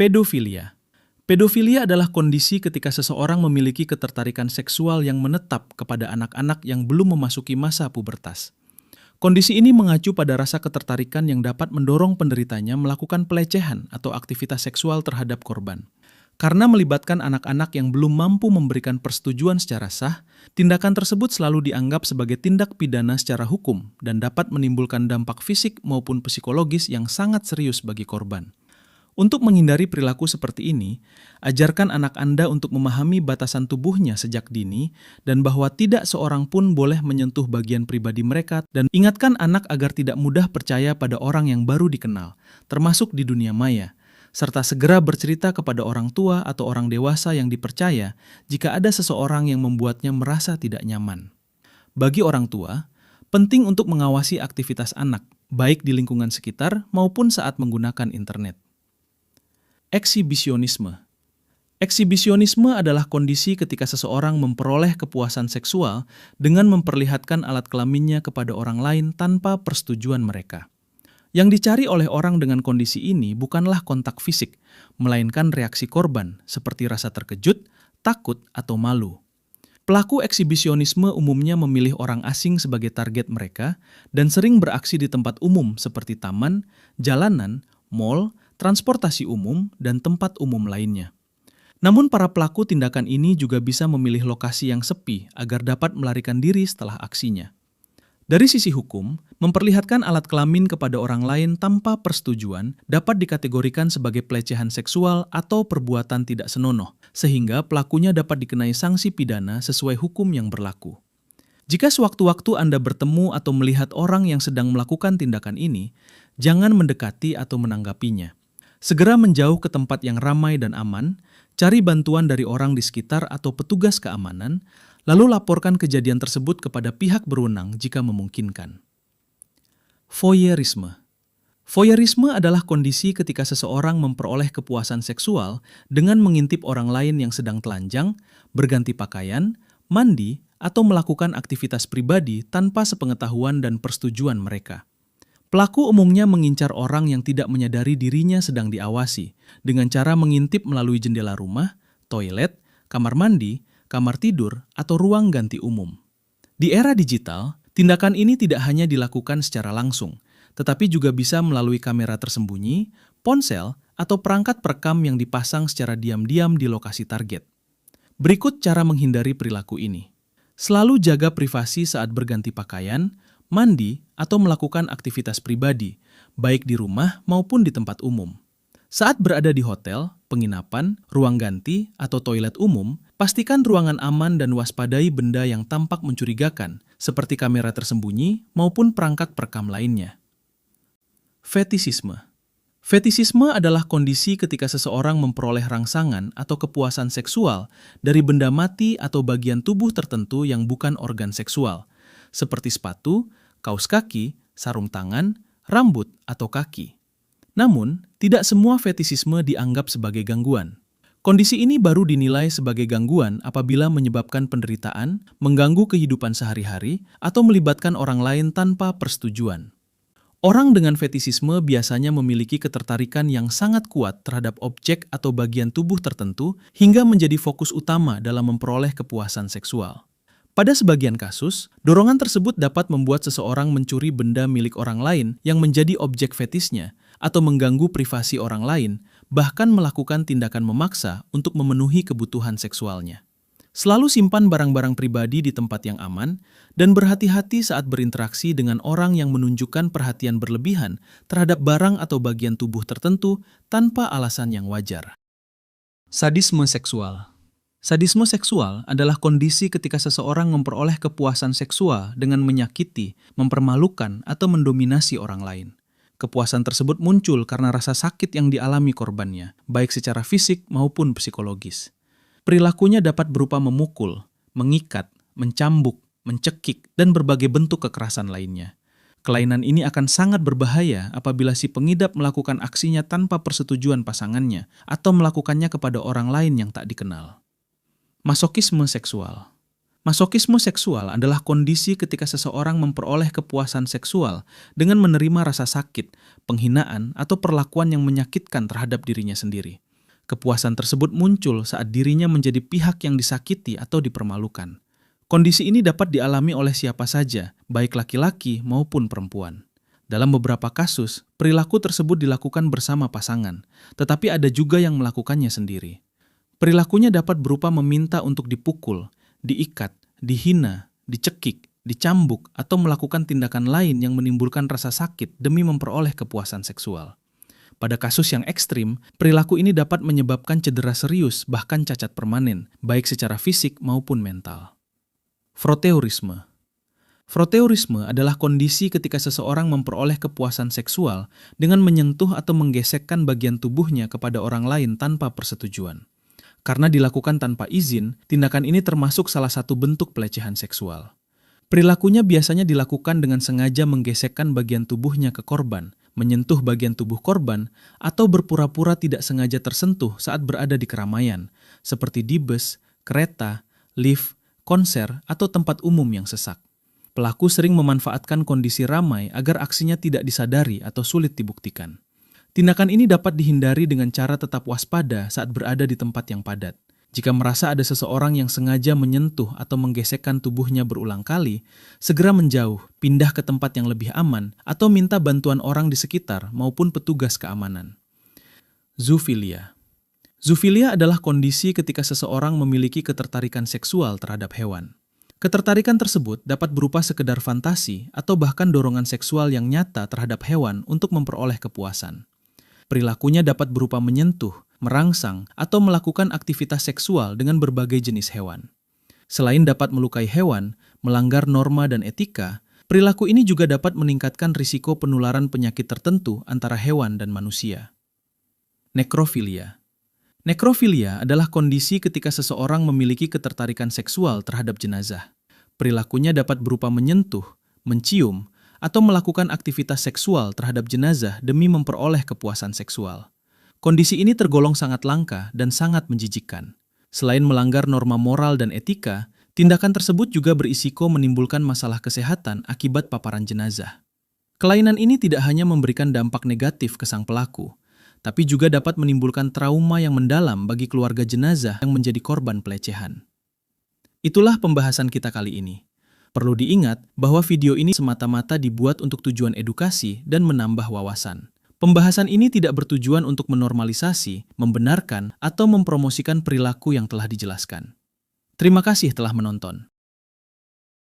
Pedofilia. Pedofilia adalah kondisi ketika seseorang memiliki ketertarikan seksual yang menetap kepada anak-anak yang belum memasuki masa pubertas. Kondisi ini mengacu pada rasa ketertarikan yang dapat mendorong penderitanya melakukan pelecehan atau aktivitas seksual terhadap korban. Karena melibatkan anak-anak yang belum mampu memberikan persetujuan secara sah, tindakan tersebut selalu dianggap sebagai tindak pidana secara hukum dan dapat menimbulkan dampak fisik maupun psikologis yang sangat serius bagi korban. Untuk menghindari perilaku seperti ini, ajarkan anak Anda untuk memahami batasan tubuhnya sejak dini dan bahwa tidak seorang pun boleh menyentuh bagian pribadi mereka, dan ingatkan anak agar tidak mudah percaya pada orang yang baru dikenal, termasuk di dunia maya, serta segera bercerita kepada orang tua atau orang dewasa yang dipercaya jika ada seseorang yang membuatnya merasa tidak nyaman. Bagi orang tua, penting untuk mengawasi aktivitas anak, baik di lingkungan sekitar maupun saat menggunakan internet. Eksibisionisme. Eksibisionisme adalah kondisi ketika seseorang memperoleh kepuasan seksual dengan memperlihatkan alat kelaminnya kepada orang lain tanpa persetujuan mereka. Yang dicari oleh orang dengan kondisi ini bukanlah kontak fisik, melainkan reaksi korban seperti rasa terkejut, takut, atau malu. Pelaku eksibisionisme umumnya memilih orang asing sebagai target mereka dan sering beraksi di tempat umum seperti taman, jalanan, mal, transportasi umum, dan tempat umum lainnya. Namun para pelaku tindakan ini juga bisa memilih lokasi yang sepi agar dapat melarikan diri setelah aksinya. Dari sisi hukum, memperlihatkan alat kelamin kepada orang lain tanpa persetujuan dapat dikategorikan sebagai pelecehan seksual atau perbuatan tidak senonoh, sehingga pelakunya dapat dikenai sanksi pidana sesuai hukum yang berlaku. Jika sewaktu-waktu Anda bertemu atau melihat orang yang sedang melakukan tindakan ini, jangan mendekati atau menanggapinya. Segera menjauh ke tempat yang ramai dan aman, cari bantuan dari orang di sekitar atau petugas keamanan, lalu laporkan kejadian tersebut kepada pihak berwenang jika memungkinkan. Voyeurisme. Voyeurisme adalah kondisi ketika seseorang memperoleh kepuasan seksual dengan mengintip orang lain yang sedang telanjang, berganti pakaian, mandi, atau melakukan aktivitas pribadi tanpa sepengetahuan dan persetujuan mereka. Pelaku umumnya mengincar orang yang tidak menyadari dirinya sedang diawasi dengan cara mengintip melalui jendela rumah, toilet, kamar mandi, kamar tidur, atau ruang ganti umum. Di era digital, tindakan ini tidak hanya dilakukan secara langsung, tetapi juga bisa melalui kamera tersembunyi, ponsel, atau perangkat perekam yang dipasang secara diam-diam di lokasi target. Berikut cara menghindari perilaku ini. Selalu jaga privasi saat berganti pakaian, mandi, atau melakukan aktivitas pribadi, baik di rumah maupun di tempat umum. Saat berada di hotel, penginapan, ruang ganti, atau toilet umum, pastikan ruangan aman dan waspadai benda yang tampak mencurigakan, seperti kamera tersembunyi maupun perangkat perekam lainnya. Fetisisme. Fetisisme adalah kondisi ketika seseorang memperoleh rangsangan atau kepuasan seksual dari benda mati atau bagian tubuh tertentu yang bukan organ seksual, seperti sepatu, kaos kaki, sarung tangan, rambut, atau kaki. Namun, tidak semua fetisisme dianggap sebagai gangguan. Kondisi ini baru dinilai sebagai gangguan apabila menyebabkan penderitaan, mengganggu kehidupan sehari-hari, atau melibatkan orang lain tanpa persetujuan. Orang dengan fetisisme biasanya memiliki ketertarikan yang sangat kuat terhadap objek atau bagian tubuh tertentu hingga menjadi fokus utama dalam memperoleh kepuasan seksual. Pada sebagian kasus, dorongan tersebut dapat membuat seseorang mencuri benda milik orang lain yang menjadi objek fetisnya atau mengganggu privasi orang lain, bahkan melakukan tindakan memaksa untuk memenuhi kebutuhan seksualnya. Selalu simpan barang-barang pribadi di tempat yang aman dan berhati-hati saat berinteraksi dengan orang yang menunjukkan perhatian berlebihan terhadap barang atau bagian tubuh tertentu tanpa alasan yang wajar. Sadisme seksual. Sadisme seksual adalah kondisi ketika seseorang memperoleh kepuasan seksual dengan menyakiti, mempermalukan, atau mendominasi orang lain. Kepuasan tersebut muncul karena rasa sakit yang dialami korbannya, baik secara fisik maupun psikologis. Perilakunya dapat berupa memukul, mengikat, mencambuk, mencekik, dan berbagai bentuk kekerasan lainnya. Kelainan ini akan sangat berbahaya apabila si pengidap melakukan aksinya tanpa persetujuan pasangannya atau melakukannya kepada orang lain yang tak dikenal. Masokisme seksual. Masokisme seksual adalah kondisi ketika seseorang memperoleh kepuasan seksual dengan menerima rasa sakit, penghinaan, atau perlakuan yang menyakitkan terhadap dirinya sendiri. Kepuasan tersebut muncul saat dirinya menjadi pihak yang disakiti atau dipermalukan. Kondisi ini dapat dialami oleh siapa saja, baik laki-laki maupun perempuan. Dalam beberapa kasus, perilaku tersebut dilakukan bersama pasangan, tetapi ada juga yang melakukannya sendiri. Perilakunya dapat berupa meminta untuk dipukul, diikat, dihina, dicekik, dicambuk, atau melakukan tindakan lain yang menimbulkan rasa sakit demi memperoleh kepuasan seksual. Pada kasus yang ekstrim, perilaku ini dapat menyebabkan cedera serius bahkan cacat permanen, baik secara fisik maupun mental. Froteurisme. Froteurisme adalah kondisi ketika seseorang memperoleh kepuasan seksual dengan menyentuh atau menggesekkan bagian tubuhnya kepada orang lain tanpa persetujuan. Karena dilakukan tanpa izin, tindakan ini termasuk salah satu bentuk pelecehan seksual. Perilakunya biasanya dilakukan dengan sengaja menggesekkan bagian tubuhnya ke korban, menyentuh bagian tubuh korban, atau berpura-pura tidak sengaja tersentuh saat berada di keramaian, seperti di bus, kereta, lift, konser, atau tempat umum yang sesak. Pelaku sering memanfaatkan kondisi ramai agar aksinya tidak disadari atau sulit dibuktikan. Tindakan ini dapat dihindari dengan cara tetap waspada saat berada di tempat yang padat. Jika merasa ada seseorang yang sengaja menyentuh atau menggesekkan tubuhnya berulang kali, segera menjauh, pindah ke tempat yang lebih aman, atau minta bantuan orang di sekitar maupun petugas keamanan. Zoofilia. Zoofilia adalah kondisi ketika seseorang memiliki ketertarikan seksual terhadap hewan. Ketertarikan tersebut dapat berupa sekedar fantasi atau bahkan dorongan seksual yang nyata terhadap hewan untuk memperoleh kepuasan. Perilakunya dapat berupa menyentuh, merangsang, atau melakukan aktivitas seksual dengan berbagai jenis hewan. Selain dapat melukai hewan, melanggar norma dan etika, perilaku ini juga dapat meningkatkan risiko penularan penyakit tertentu antara hewan dan manusia. Nekrofilia. Nekrofilia adalah kondisi ketika seseorang memiliki ketertarikan seksual terhadap jenazah. Perilakunya dapat berupa menyentuh, mencium, atau melakukan aktivitas seksual terhadap jenazah demi memperoleh kepuasan seksual. Kondisi ini tergolong sangat langka dan sangat menjijikkan. Selain melanggar norma moral dan etika, tindakan tersebut juga berisiko menimbulkan masalah kesehatan akibat paparan jenazah. Kelainan ini tidak hanya memberikan dampak negatif ke sang pelaku, tapi juga dapat menimbulkan trauma yang mendalam bagi keluarga jenazah yang menjadi korban pelecehan. Itulah pembahasan kita kali ini. Perlu diingat bahwa video ini semata-mata dibuat untuk tujuan edukasi dan menambah wawasan. Pembahasan ini tidak bertujuan untuk menormalisasi, membenarkan, atau mempromosikan perilaku yang telah dijelaskan. Terima kasih telah menonton.